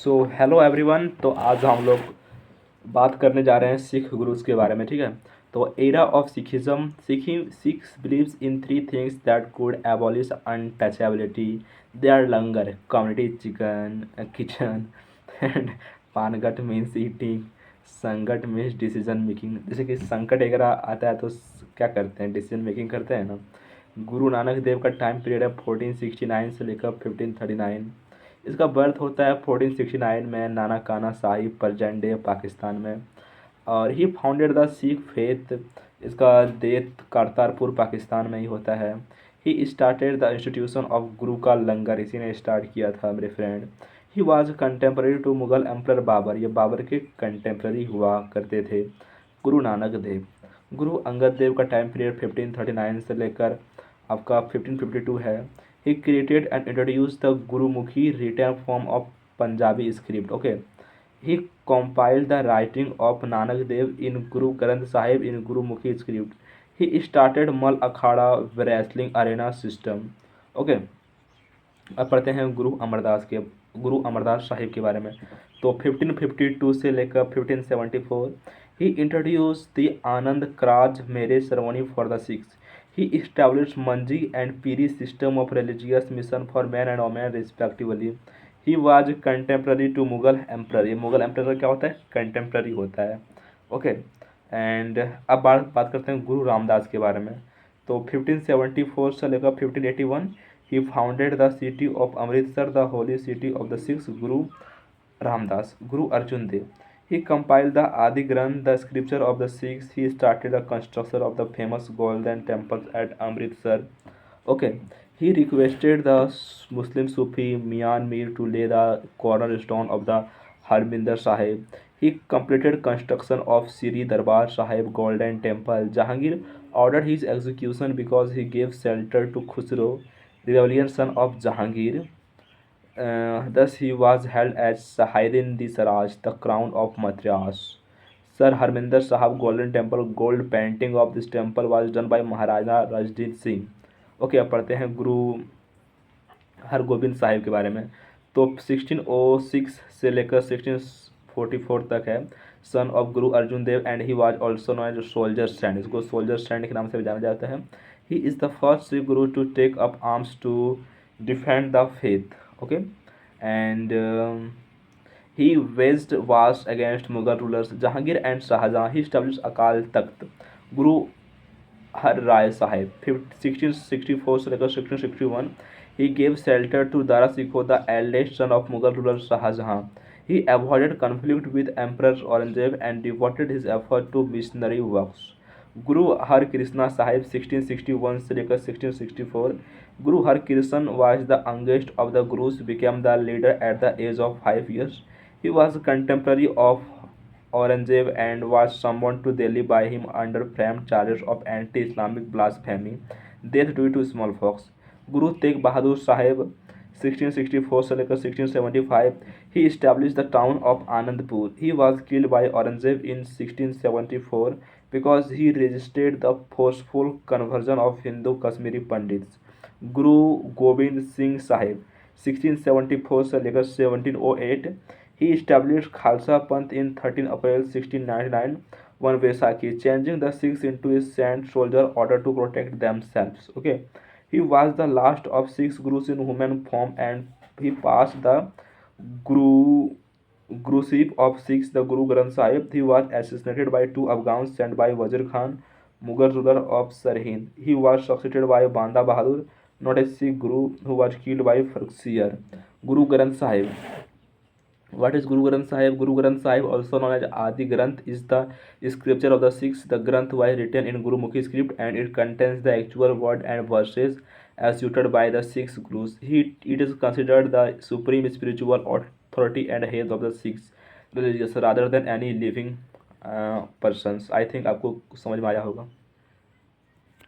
So hello everyone. तो आज हम लोग बात करने जा रहे हैं सिख गुरुज के बारे में। ठीक है, तो era of Sikhism. Sikhs believes in three things that could abolish untouchability. They are langar, community chicken kitchen and pangat means eating. Sangat means decision making. जैसे कि संकट वगैरह आता है तो क्या करते हैं, डिसीजन मेकिंग करते हैं ना। गुरु नानक देव का टाइम पीरियड है 1469 से लेकर 1539। इसका बर्थ होता है 1469 में नानकाना साहिब, प्रेजेंट डे पाकिस्तान में। और he founded the Sikh faith. इसका डेथ करतारपुर पाकिस्तान में ही होता है। He started the institution of Guru का लंगर, इसी ने स्टार्ट किया था मेरे friend. He was contemporary to Mughal emperor Babur, ये बाबर के कंटेम्प्रेरी हुआ करते थे। गुरु नानक देव। गुरु अंगद देव का टाइम पीरियड 1539 से लेकर आपका 1552 है। He created and introduce the Gurmukhi return form of Punjabi script. Okay, he compiled the writing of Nanak Dev in Guru Granth Sahib in Gurumukhi script. He started Mal Akhada wrestling arena system. Okay, अब पढ़ते हैं गुरु अमरदास साहिब के बारे में। तो 1552 से लेकर 1574 he introduced the Anand Karaj marriage ceremony for the Sikhs. He established Manji and Piri system of religious mission for man and women respectively. He was contemporary to Mughal emperor. ये मुगल एम्प्रर क्या होता है, कंटेम्प्रेरी होता है। ओके, एंड अब बात करते हैं गुरु रामदास के बारे में। तो 1574 से लेकर 1581 he founded the city of Amritsar, the holy city of the Sikhs Guru Ramdas. Guru Arjun Dev. He compiled the Adi Granth, the scripture of the Sikhs. He started the construction of the famous golden temples at Amritsar. Okay, he requested the Muslim Sufi Mian Mir to lay the cornerstone of the Harminder Sahib. He completed construction of Sri Darbar Sahib Golden Temple. Jahangir ordered his execution because he gave shelter to Khusro, rebellion son of Jahangir. Thus he was held as Sahirin the Saraj, the crown of Madras. Sir Harminder Sahib Golden Temple, gold painting of this temple was done by Maharaja Rajdeep Singh. Okay, अब पढ़ते हैं गुरु हरगोबिंद साहिब के बारे में। तो 1606 से लेकर 1644 तक है। Son of Guru Arjun Dev and he was also known as soldier stand. इसको सोल्जर स्टैंड के नाम से भी जाना जाता है। He is the first Shri Guru to take up arms to defend the faith. Okay, and he waged wars against Mughal rulers Jahangir and Shahjahan. He established Akal Takht. Guru Har Rai Sahib 1664 से लेकर 1661 he gave shelter to Dara Sikho, the eldest son of Mughal ruler Shahjahan. He avoided conflict with Emperor Aurangzeb and devoted his effort to missionary works. गुरु हर कृष्णा साहिब 1661 से लेकर 1664। गुरु हर Krishna was the youngest of the gurus, became the leader at the age of 5 years. He was contemporary of Aurangzeb and was summoned to Delhi by him under framed charges of anti-Islamic blasphemy, death due to smallpox. Guru Tegh Bahadur साहेब 1664 से लेकर 1675 he established the town of Anandpur. He was killed by Aurangzeb in 1674 because he resisted the forceful conversion of Hindu Kashmiri Pandits. गुरु गोविंद सिंह साहिब 1674 से लेकर 1708 he established Khalsa Panth in 13 April 1699 one Vaisakhi, changing the Sikhs into a saint soldier order to protect themselves. Okay, he was the last of six gurus in human form and he passed the guru guruship of Sikhs, the Guru Granth Sahib. He was assassinated by two Afghans sent by Wazir Khan, Mughal ruler of Sirhind. He was succeeded by Banda Bahadur, not a Sikh Guru, who was killed by Farksiyar. Guru Granth Sahib. What is Guru Granth Sahib? Guru Granth Sahib, also known as Adi Granth, is the scripture of the Sikhs. The Granth was written in Gurumukhi script and it contains the actual word and verses as suited by the Sikhs Gurus. It is considered the supreme spiritual authority and head of the Sikhs religious rather than any living persons. I think आपको समझ में आया होगा।